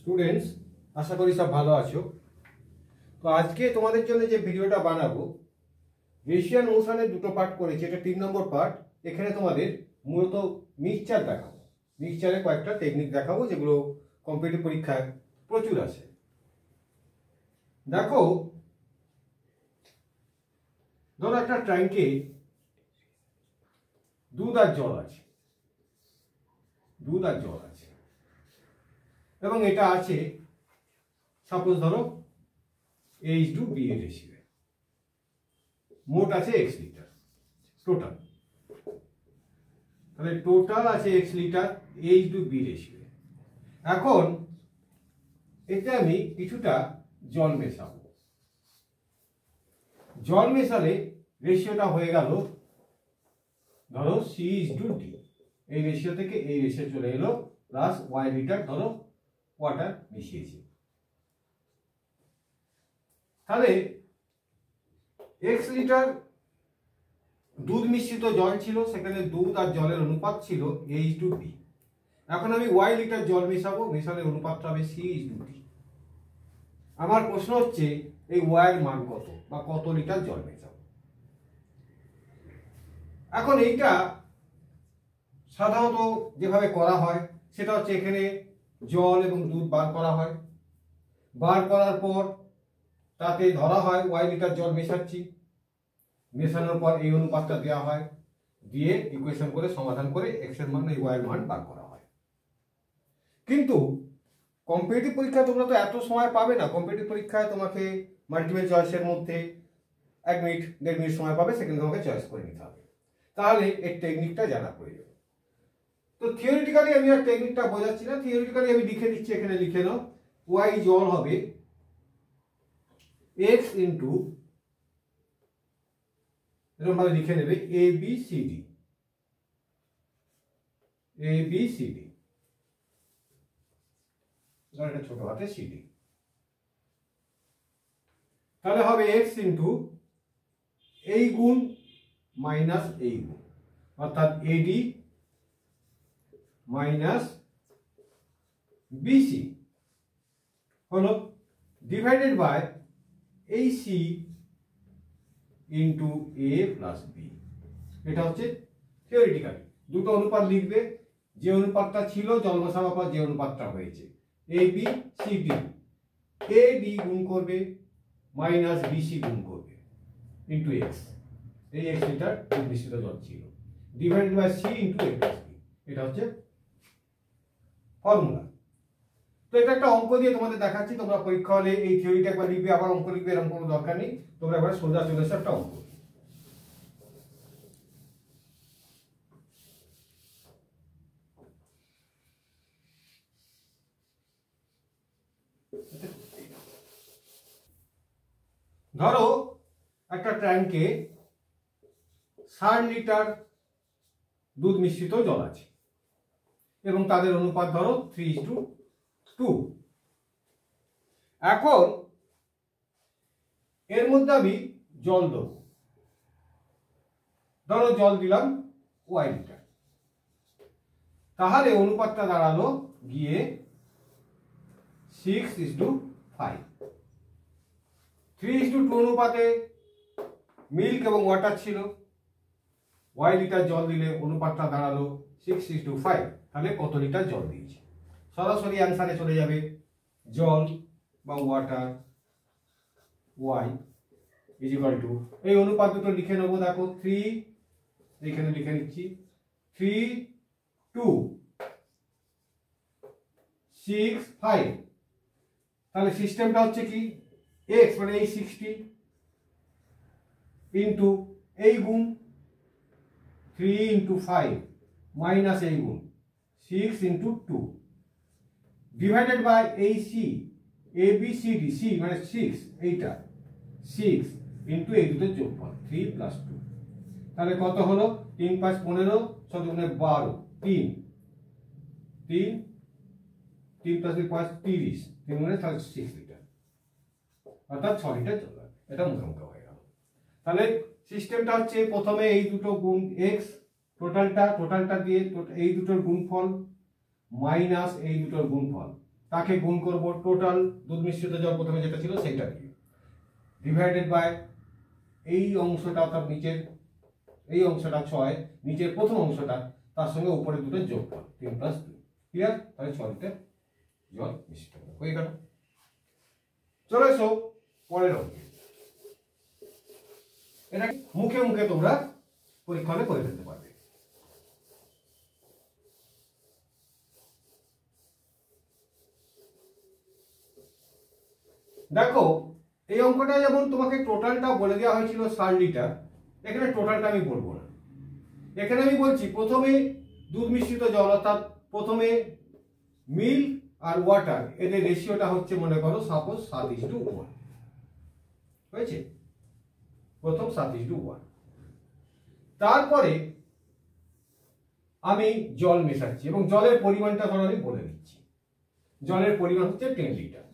Students, আশা করি সব ভালো আছো। তো আজকে তোমাদের জন্য যে ভিডিওটা বানাবো, রেশিয়ান মোশনের দুটো পার্ট করেছি, এটা 3 নম্বর পার্ট। এখানে তোমাদের মূলত মিক্সচার দেখাবো, মিক্সচারে কয়েকটা টেকনিক দেখাবো যেগুলো কম্পিটিটিভ পরীক্ষায় প্রচুর আছে। দেখো, ধরো একটা ট্যাঙ্কে দুধ আর জল আছে, এবং এটা আছে সাপোজ ধরো H2B এর রেশিও, মোট আছে x লিটার টোটাল। তাহলে টোটাল আছে x লিটার H2B রেশিও। এখন এতে আমি কিছুটা জল মেশাবো। জল মেশালে রেশিওটা হয়ে গেল ধরো C/D। এই রেশিও থেকে এই রেশিও চলে এলো, প্লাস y লিটার ধরো ওয়াটার মিশিয়েছি। তাহলে x লিটার দুধ মিশ্রিত জল ছিল, সেখানে দুধ আর জলের অনুপাত ছিল H2B। এখন আমি y লিটার জল মেশাবো, মেশালে অনুপাতটা হবে C/D। আমার প্রশ্ন হচ্ছে এই y এর মান কত, বা কত লিটার জল মেশাবো। এখন এইটা সাধারণত যেভাবে করা হয় সেটা হচ্ছে এখানে জল এবং দুধ বার করা হয়, বার করার পর তাতে ধরা হয় y লিটার জল মেশাচ্ছি, মেশানোর পর এই অনুপাতটা দেওয়া হয়, দিয়ে ইকুয়েশন করে সমাধান করে x এর মান এই y এর মান বার করা হয়। কিন্তু কম্পিটিটিভ পরীক্ষায় তোমরা তো এত সময় পাবে না। কম্পিটিটিভ পরীক্ষায় তোমাকে মাল্টিপল চয়েসের মধ্যে 1 মিনিট 1.5 মিনিট সময় পাবে, সেখানে তোমাকে চয়েস করে নিতে হবে। তাহলে এই টেকনিকটা জানা প্রয়োজন। তো থিওরিটিক্যালি আমি আর টেকনিকটা বোঝাচ্ছি না, থিওরিটিক্যালি আমি লিখে দিচ্ছি, এখানে লিখে নাও। y জল হবে x ইন্টু, এরকম ভাবে লিখে নেবে ABCD, এটা ছোট হাতে CD। তাহলে হবে x ইন্টু এই গুণ মাইনাস এই গুণ, অর্থাৎ AD মাইনাস BC হলো ডিভাইডেড বাই এই C into A plus B। এটা হচ্ছে থিওরিটিক্যালি। দুটো অনুপাত লিখবে, যে অনুপাতটা ছিল জল মেশানোর পর যে অনুপাতটা হয়েছে, ABCD, AD গুণ করবে মাইনাস BC গুণ করবে ইন্টু x, এই x লিটার মিশ্রিত জল ছিল, divided by C into A plus B। এটা হচ্ছে ফর্মুলা। তো এটা একটা অঙ্ক দিয়ে তোমাদের দেখাচ্ছি। তোমরা পরীক্ষা হলে এই থিওরিটা একবার লিখবে, আবার অঙ্ক লিখবে, এরকম কোনো দরকার নেই। তোমরা একবার সোজা চলে এসে একটা অঙ্ক। ধরো একটা ট্যাঙ্কে 60 লিটার দুধ মিশ্রিত জল আছে, এবং তাদের অনুপাত ধরো 3:2। এখন এর মধ্যে আমি জল দেবো, ধরো জল দিলাম y লিটার, তাহলে অনুপাতটা দাঁড়ালো গিয়ে 6:5। 3:2 অনুপাতে মিল্ক এবং ওয়াটার ছিল, y লিটার জল দিলে অনুপাতটা দাঁড়ালো 6:5। তাহলে কত লিটার জল দিয়েছি? সরাসরি অ্যান্সারে চলে যাবে, জল বা water y is equal to, এই অনুপাত দুটো লিখে নেবো। দেখো 3, এখানে লিখে নিচ্ছি 3, 2, 6, 5। তাহলে সিস্টেমটা হচ্ছে কি, x মানে এই 60 ইন্টু এই গুণ 3 ইন্টু 5 মাইনাস এই গুণ 6 ইন্টু 2 ডিভাইডেড বাই এই C, ABCD, C মানে 6, এইটা 6 ইন্টু এই দুটোর যোগফল 3 প্লাস 2। তাহলে কত হলো? 3 5 15, 7 12, 3 প্লাস 5 30, 3 মানে তাহলে 6 লিটার, অর্থাৎ 6 লিটার জল। এটা মুখোমুখি হয়ে গেল। তাহলে সিস্টেমটা হচ্ছে প্রথমে এই দুটো গুণ x, টোটালটা দিয়ে এই দুটোর গুণফল মাইনাস এই দুটোর গুণফল, তাকে গুণ করব টোটাল দুধ মিশ্রিত জল প্রথমে যেটা ছিল সেইটা দিয়ে, ডিভাইডেড বাই এই অংশটা অর্থাৎ নিচের এই অংশটা 6, নিচের প্রথম অংশটা তার সঙ্গে উপরে দুটো যোগ কর 3 + 2। ক্লিয়ার? তাহলে 6 লিটার জল মিশ্রিত হয়ে গেল। চলে এসো পরের অঙ্কে। এটা মুখে মুখে তোমরা পরীক্ষা হলে করে ফেলতে পারবে। দেখো এই অঙ্কটা যেমন তোমাকে টোটালটা বলে দেওয়া হয়েছিল 60 লিটার, এখানে টোটালটা আমি বলবো না। এখানে আমি বলছি প্রথমে দুধ মিশ্রিত জল অর্থাৎ প্রথমে মিল্ক আর ওয়াটার এদের রেশিওটা হচ্ছে মনে করো সাপোজ 7:1 হয়েছে, প্রথম 7:1। তারপরে আমি জল মেশাচ্ছি এবং জলের পরিমাণটা ধরো আমি বলে দিচ্ছি। জলের পরিমাণ হচ্ছে 10 লিটার,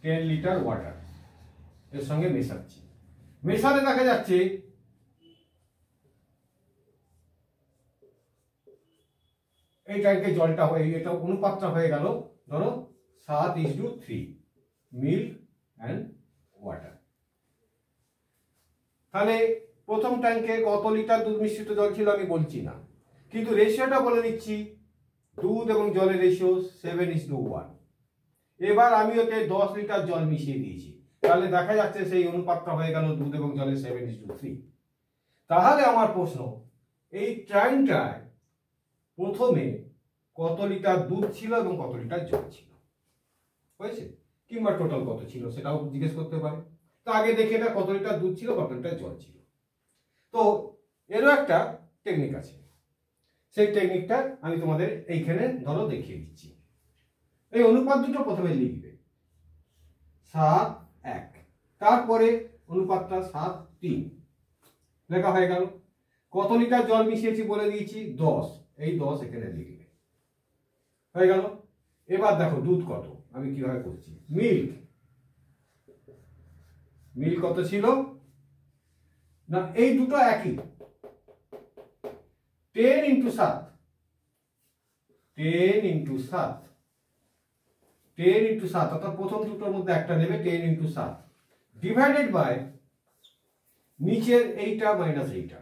10 লিটার ওয়াটার এর সঙ্গে মেশাচ্ছি। মেশালে দেখা যাচ্ছে এই ট্যাঙ্কে জলটা হয়ে এটা অনুপাতটা হয়ে গেল ধরো 7:3 মিল্ক অ্যান্ড ওয়াটার। তাহলে প্রথম ট্যাঙ্কে কত লিটার দুধ মিশ্রিত জল ছিল আমি বলছি না, কিন্তু রেশিওটা বলে দিচ্ছি। দুধ এবং জলের রেশিও 7:1। এবার আমি ওকে 10 লিটার জল মিশিয়ে দিয়েছি, তাহলে দেখা যাচ্ছে সেই অনুপাতটা হয়ে গেল দুধ এবং জলের 7:3। তাহলে আমার প্রশ্ন, এই ট্যাঙ্কটায় প্রথমে কত লিটার দুধ ছিল এবং কত লিটার জল ছিল হয়েছে, কিংবা টোটাল কত ছিল সেটাও জিজ্ঞেস করতে পারে। তো আগে দেখে এটা কত লিটার দুধ ছিল কত লিটার জল ছিল। তো এরও একটা টেকনিক আছে, সেই টেকনিকটা আমি তোমাদের এইখানে ধরো দেখিয়ে দিচ্ছি। এই অনুপাত দুটো প্রথমে লিখবে 7:1, তারপরে অনুপাতটা 7:3 লেখা হয়ে গেল। কত লিটার জল মিশিয়েছি বলে দিয়েছি 10, এই 10 এখানে লিখবে, হয়ে গেল। এবার দেখো দুধ কত, আমি কিভাবে করছি। মিল্ক কত ছিল না, এই দুটো একই, 10 × 7, 10 × 7, 10 × 7 অর্থাৎ প্রথম দুটোর মধ্যে একটা নেবে 10 × 7 ডিভাইডেড বাই নিচের এইটা মাইনাস এইটা,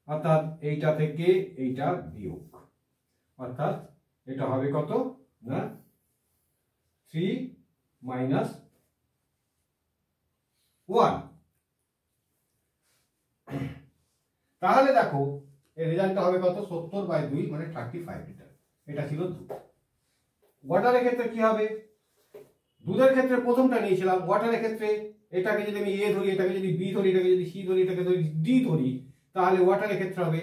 অর্থাৎ এইটা থেকে এইটা বিয়োগ, অর্থাৎ এটা হবে কত না 3 - 1। তাহলে দেখো এর রেজাল্টটা হবে কত, 70/2 মানে 35 লিটার। এটা ছিল দুধ। ওয়াটারের ক্ষেত্রে কি হবে, দুধের ক্ষেত্রে প্রথমটা নিয়েছিলাম, ওয়াটারের ক্ষেত্রে এটাকে যদি আমি এ ধরি, এটাকে যদি বি ধরি, এটাকে যদি সি ধরি, এটাকে যদি ডি ধরি, তাহলে ওয়াটারের ক্ষেত্রে হবে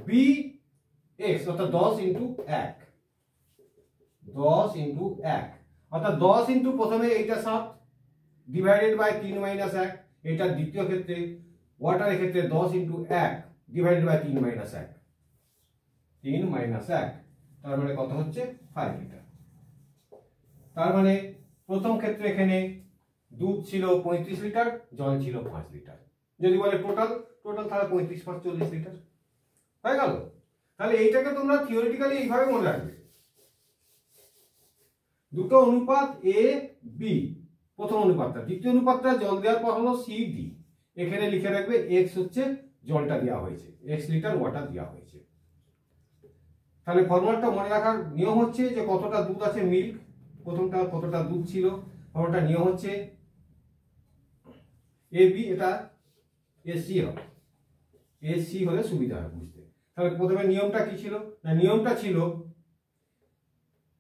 bx অর্থাৎ 10 × 1, 10 × 1 অর্থাৎ 10 × প্রথমে এইটা 7 ডিভাইডেড বাই 3 - 1, এটা দ্বিতীয় ক্ষেত্রে। ওয়াটারের ক্ষেত্রে 10 × 1 ডিভাইডেড বাই 3 - 1, 3 - 1, তার মানে কত হচ্ছে 5 লিটার। তার মানে প্রথম ক্ষেত্রে এখানে দুধ ছিল 35 লিটার, জল ছিল 5 লিটার। যদি বলে টোটাল তাহলে 35 + 5 40 লিটার হয়ে গেল। তাহলে এইটাকে তোমরা থিওরিটিক্যালি এইভাবে মনে রাখবে, দুটো অনুপাত এ বি, প্রথম অনুপাতটা, দ্বিতীয় অনুপাতটা জল দেওয়ার পর হলো সি ডি। এখানে লিখে রাখবে এক্স হচ্ছে জলটা দেওয়া হয়েছে, x লিটার ওয়াটার দেওয়া হয়েছে। তাহলে ফর্মুলাটা মনে রাখার নিয়ম হচ্ছে যে কতটা দুধ আছে মিল্ক, প্রথমটা কতটা দুধ ছিল, ফর্মুলাটা নিয়ম হচ্ছে এ বি, এটা এসি হবে, এসি হলে সুবিধা হয় বুঝতে। তাহলে প্রথমে নিয়মটা কি ছিল না, নিয়মটা ছিল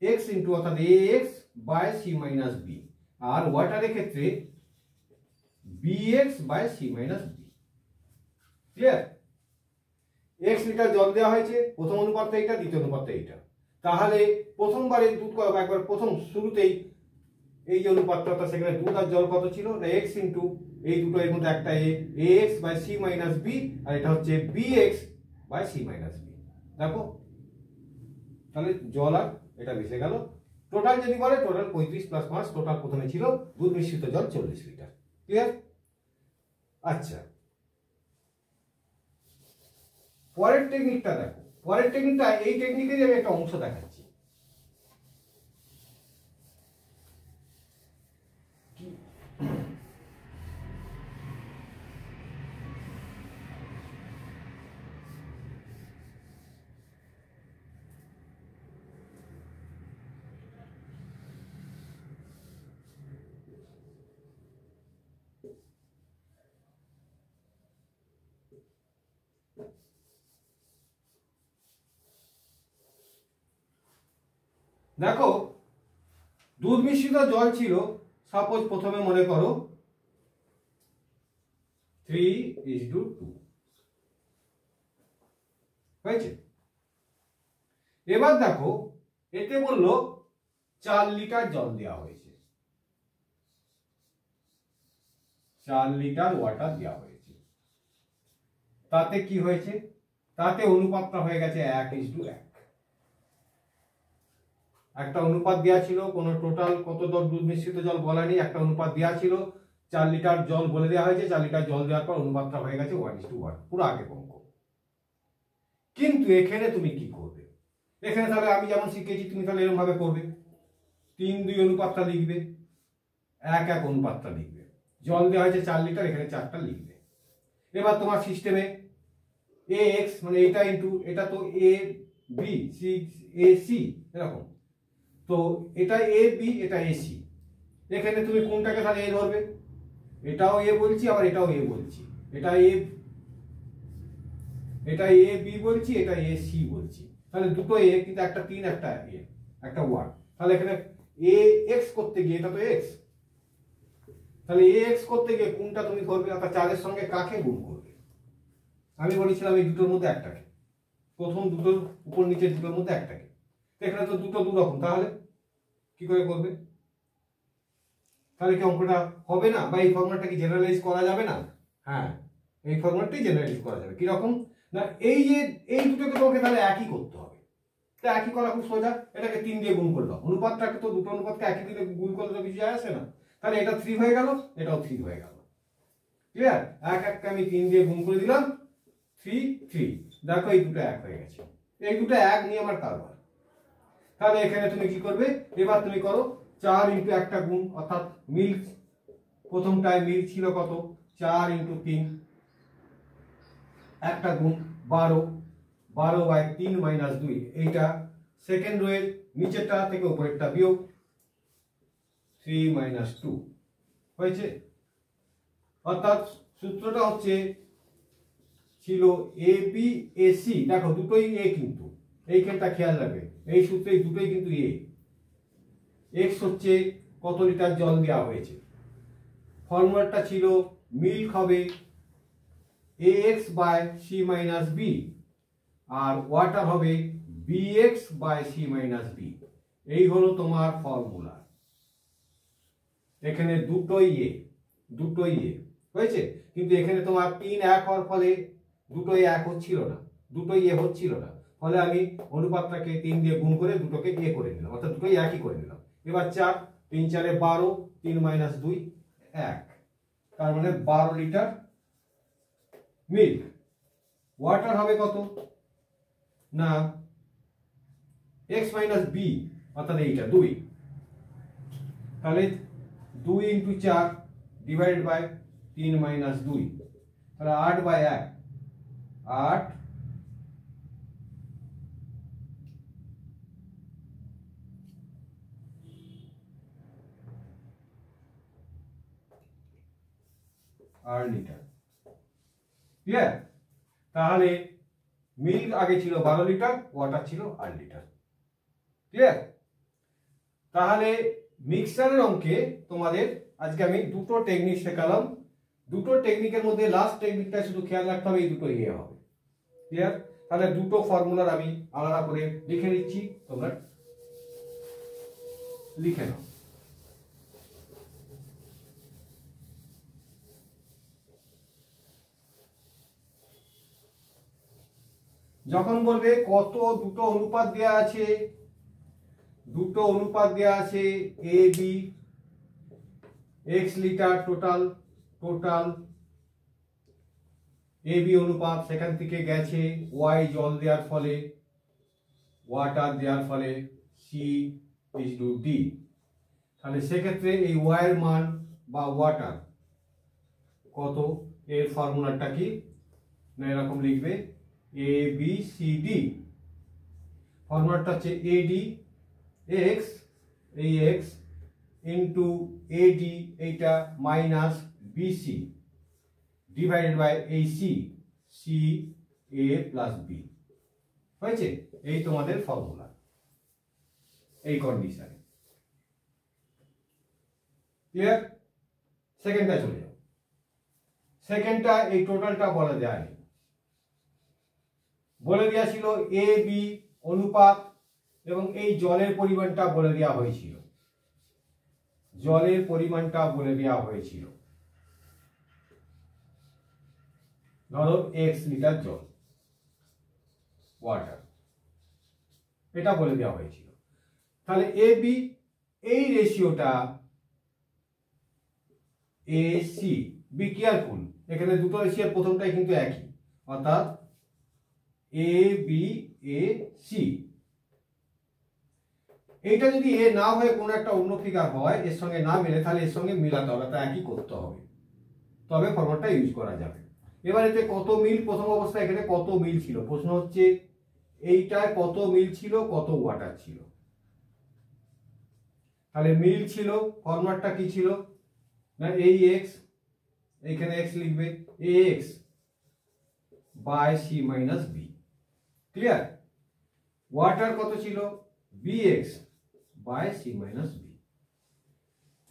x × অর্থাৎ ax/c - b, আর ওয়াটারের ক্ষেত্রে bx/c - b। Clear? x litre জল দেওয়া হয়েছে, প্রথম অনুপাতটা এইটা, দ্বিতীয় অনুপাতটা এইটা। তাহলে প্রথমবারে দুধ কত, একবার প্রথম শুরুতেই এই যে অনুপাতটা, সেখানে দুধ আর জল কত ছিল না x × এই দুটো এর মধ্যে একটা ax/c - b, আর এটা হচ্ছে bx/c - b। দেখো তাহলে জল আর এটা মিশে গেল। টোটাল যদি বলে টোটাল 35 + 5, টোটাল প্রথমে ছিল দুধ মিশ্রিত জল 40 লিটার। ক্লিয়ার? আচ্ছা, পরের টেকনিকটা দেখো। পরের টেকনিকটা, এই টেকনিকেরই আমি একটা অংশ দেখাচ্ছি। দেখো দুধ মিশ্রিত জল ছিল, সাপোজ প্রথমে মনে করো 3:2 হয়েছে। এবার দেখো এতে বললো 4 লিটার জল দেওয়া হয়েছে, 4 লিটার ওয়াটার দেওয়া হয়েছে। তাতে কি হয়েছে, তাতে অনুপাতটা হয়ে গেছে 1:1। একটা অনুপাত দেওয়া ছিল, কোনো টোটাল কত দুধ মিশ্রিত জল বলা নেই, একটা অনুপাত দেওয়া ছিল, 4 লিটার জল বলে দেওয়া হয়েছে, 4 লিটার জল দেওয়ার পর অনুপাতটা হয়ে গেছে 1:1, পুরো আগের অঙ্ক। কিন্তু এখানে তুমি কি করবে, এখানে তাহলে আমি যেমন শিখেছি তুমি তাহলে এরকম ভাবে করবে, 3:2 অনুপাতটা লিখবে, 1:1 অনুপাতটা লিখবে। জল দেওয়া হয়েছে 4 লিটার, এখানে 4টা লিখবে। এবার তোমার সিস্টেমে ax মানে এটা ইন্টু এটা তো a b c a c এরকম, তো এটা a b এটা a c, এখানে তুমি কোনটাকে তাহলে a ধরবে, এটাও a বলছি আবার এটাও a বলছি, এটা a b বলছি, এটা a c বলছি, তাহলে দুটো a কিন্তু একটা 3 একটা a একটা 1, তাহলে এখানে a x করতে গিয়ে এটা তো x, তাহলে a x করতে গিয়ে কোনটা তুমি ধরবে, অর্থাৎ 4 এর সঙ্গে কাকে গুণ করবে। আমি বলেছিলাম এই দুটোর মধ্যে একটাকে, প্রথম দুটোর উপর নিচের দুটোর মধ্যে একটাকে, এখানে তো দুটো দু রকম, তাহলে কি করে করবে, তাহলে কি অঙ্কটা হবে না, বা এই ফর্মুলাটা কি জেনারেলাইজ করা যাবে না? হ্যাঁ, এই ফর্মুলাটাই জেনারেলাইজ করা যাবে। কিরকম না, এই যে এই দুটোকে তোমাকে তাহলে একই করতে হবে, তা একই করা খুব সোজা, এটাকে 3 দিয়ে গুণ করলাম, অনুপাতটাকে তো দুটো অনুপাতকে একই দিয়ে গুণ করলে তো কিছু যায় আসে না, তাহলে এটা 3 হয়ে গেল, এটাও 3 হয়ে গেল। ক্লিয়ার, এক এককে আমি 3 দিয়ে গুণ করে দিলাম, 3 3, দেখো এই দুটো 1 হয়ে গেছে, এই দুটো 1 নিয়ে আমার কারবার। তাহলে এখানে তুমি কি করবে, এবার তুমি করো 4 ইন্টু একটা গুণ, অর্থাৎ মিল, প্রথমটায় মিল ছিল কত 4 ইন্টু 3, একটা গুণ 12, 12/3 - 2, এইটা সেকেন্ড রোয়ের নিচেরটা থেকে উপরেরটা বিয়োগ 3 - 2 হয়েছে। অর্থাৎ সূত্রটা হচ্ছে ছিল এ বি এ সি, দেখো দুটোই এ, কিন্তু এইখানটা খেয়াল রাখবে, এই সূত্রে দুটোই কিন্তু এ। এক্স হচ্ছে কত লিটার জল দেওয়া হয়েছে, ফর্মুলাটা ছিল মিল্ক হবে ax by C minus B, আর ওয়াটার হবে bx by C minus B, এই হলো তোমার ফর্মুলা। এখানে দুটোই এ, দুটোই এ হয়েছে, কিন্তু এখানে তোমার 3 1 হওয়ার ফলে দুটোই 1 হচ্ছিল না, দুটোই এ হচ্ছিল না, ফলে আমি অনুপাতটাকে 3 দিয়ে গুণ করে দুটোকে এ করে নিলাম, অর্থাৎ দুটোই একই করে নিলাম। এবার 4 3 4 12, 3 - 2 1, তার মানে 12 লিটার মিল্ক। ওয়াটার হবে কত না x মাইনাস বি, অর্থাৎ এইটা 2, তাহলে 2 ইন্টু 4 ডিভাইডেড বাই 3 - 2, তাহলে 8/1, 8 লিটার। ক্লিয়ার, তাহলে মিল্ক আগে ছিল 12 লিটার, ওয়াটার ছিল 8 লিটার। ক্লিয়ার, তাহলে মিক্সারের অঙ্কে তোমাদের আজকে আমি দুটো টেকনিক শেখালাম, দুটো টেকনিকের মধ্যে লাস্ট টেকনিকটা শুধু খেয়াল রাখতে হবে, এই দুটো ইয়ে হবে। ক্লিয়ার, তাহলে দুটো ফর্মুলার আমি আলাদা করে লিখে দিচ্ছি, তোমরা লিখে নাও। যখন বলবে কত দুটো অনুপাত দেওয়া আছে, দুটো অনুপাত দেওয়া আছে A B, X litre total, total A B অনুপাত, সেখান থেকে গেছে ওয়াই জল দেওয়ার ফলে, ওয়াটার দেওয়ার ফলে সি ইজ টু ডি, তাহলে সেক্ষেত্রে এই ওয়াই এর মান বা ওয়াটার কত, এর ফর্মুলাটা কি না এরকম লিখবে এ বি সি ডি, ফর্মুলাটা হচ্ছে এডি এক্স, এই এক্স ইন্টু এডি এইটা মাইনাস বিসি ডিভাইডেড বাই এই সি, সি এ প্লাস বি হয়েছে, এই তোমাদের ফর্মুলা। এই কন্ডিশনে। ক্লিয়ার? সেকেন্ডটা চলে যাও। সেকেন্ডটা এই টোটালটা বলা যায়, বলে দেওয়া ছিল এ বি অনুপাত এবং এই জলের পরিমাণটা বলে দেওয়া হয়েছিল, জলের পরিমাণটা বলে দেওয়া হয়েছিল। ধরো এক্স লিটার জল, ওয়াটার, এটা বলে দেওয়া হয়েছিল। তাহলে এ বি এই রেশিওটা এ সি, বি কেয়ারফুল, এখানে দুটো রেশিওর প্রথমটাই কিন্তু একই, অর্থাৎ এ বি এ সি। এইটা যদি এ না হয়ে কোনো একটা অন্য ফিগার হয়, এর সঙ্গে না মিলে, তাহলে এর সঙ্গে মিলাতে হবে, তা একই করতে হবে, তবে ফরম্যাটটা ইউজ করা যাবে। এবার এতে কত মিল, প্রথম অবস্থায় এখানে কত মিল ছিল, প্রশ্ন হচ্ছে এইটায় কত মিল ছিল, কত ওয়াটার ছিল। তাহলে মিল ছিল, ফরম্যাটটা কি ছিল না, এই এক্স, এইখানে এক্স লিখবে, A X by C minus B. Clear? Water কত ছিল, B X by C minus B.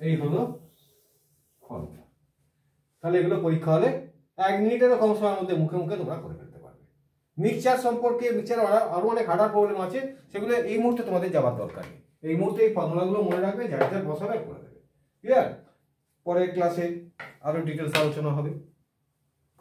এই হলো ফর্মুলা। তাহলে এগুলো পরীক্ষা হলে 1 মিনিটেরও কম সময়ের মধ্যে মুখে মুখে তোমরা করে ফেলতে পারবে। মিক্সচার সম্পর্কে, মিক্সচার আরো অনেক হার্ডার প্রবলেম আছে, সেগুলো এই মুহূর্তে তোমাদের যাওয়ার দরকার নেই। এই মুহূর্তে এই ফর্মুলাগুলো মনে রাখবে, যার যার বসাবে করে দেবে। ক্লিয়ার? পরের ক্লাসে আরো ডিটেলস আলোচনা হবে।